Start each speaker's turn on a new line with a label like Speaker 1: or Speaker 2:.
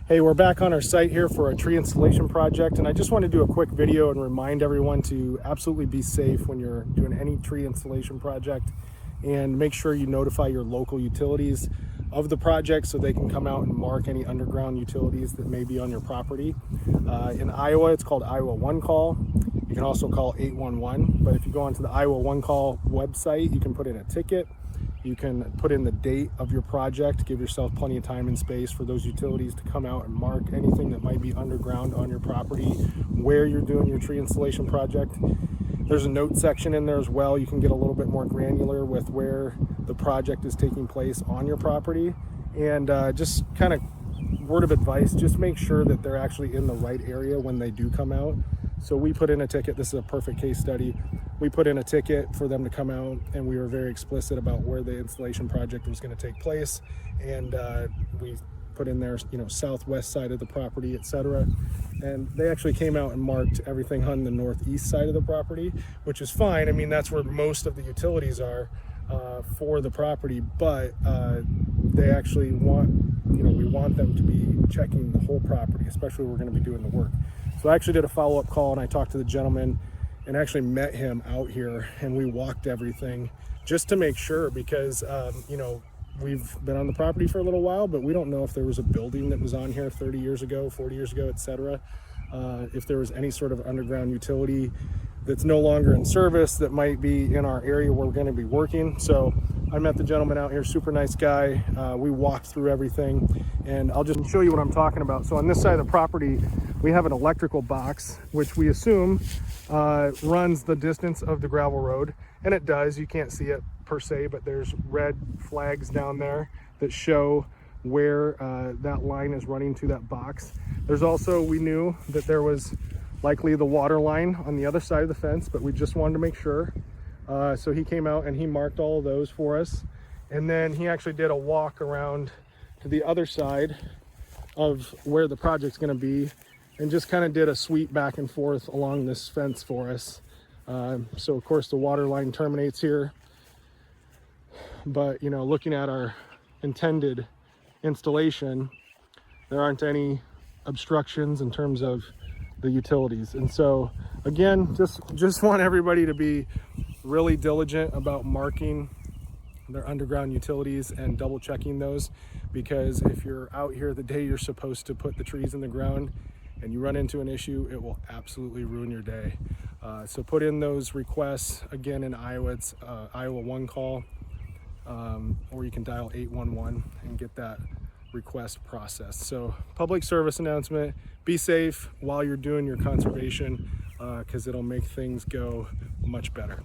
Speaker 1: Hey, we're back on our site here for a tree installation project, and I just want to do a quick video and remind everyone to absolutely be safe when you're doing any tree installation project, and make sure you notify your local utilities of the project so they can come out and mark any underground utilities that may be on your property. In Iowa, it's called Iowa One Call. You can also call 811, but if you go onto the Iowa One Call website, you can put in a ticket. You can put in the date of your project, give yourself plenty of time and space for those utilities to come out and mark anything that might be underground on your property where you're doing your tree installation project. There's a note section in there as well. You can get a little bit more granular with where the project is taking place on your property. And just kind of word of advice, just make sure that they're actually in the right area when they do come out. So we put in a ticket. This is a perfect case study. We put in a ticket for them to come out, and we were very explicit about where the installation project was going to take place. And we put in there, southwest side of the property, etc. And they actually came out and marked everything on the northeast side of the property, which is fine. I mean, that's where most of the utilities are for the property, but they actually want, we want them to be checking the whole property, especially when we're going to be doing the work. So I actually did a follow-up call, and I talked to the gentleman and actually met him out here, and we walked everything just to make sure, because we've been on the property for a little while, but we don't know if there was a building that was on here 30 years ago, 40 years ago, etc. If there was any sort of underground utility that's no longer in service that might be in our area where we're going to be working. So I met the gentleman out here, super nice guy. We walked through everything, and I'll just show you what I'm talking about. So on this side of the property, we have an electrical box, which we assume runs the distance of the gravel road, and it does. You can't see it per se, but there's red flags down there that show where that line is running to that box. There's also, we knew that there was likely the water line on the other side of the fence, but we just wanted to make sure. So he came out and he marked all of those for us, and then he actually did a walk around to the other side of where the project's going to be, and just kind of did a sweep back and forth along this fence for us. So of course the water line terminates here, but looking at our intended installation, there aren't any obstructions in terms of the utilities. And so again, just want everybody to be really diligent about marking their underground utilities and double checking those, because if you're out here the day you're supposed to put the trees in the ground and you run into an issue, it will absolutely ruin your day. So put in those requests. Again, in Iowa, it's Iowa One Call, or you can dial 811 and get that request processed. So public service announcement, be safe while you're doing your conservation, because it'll make things go much better.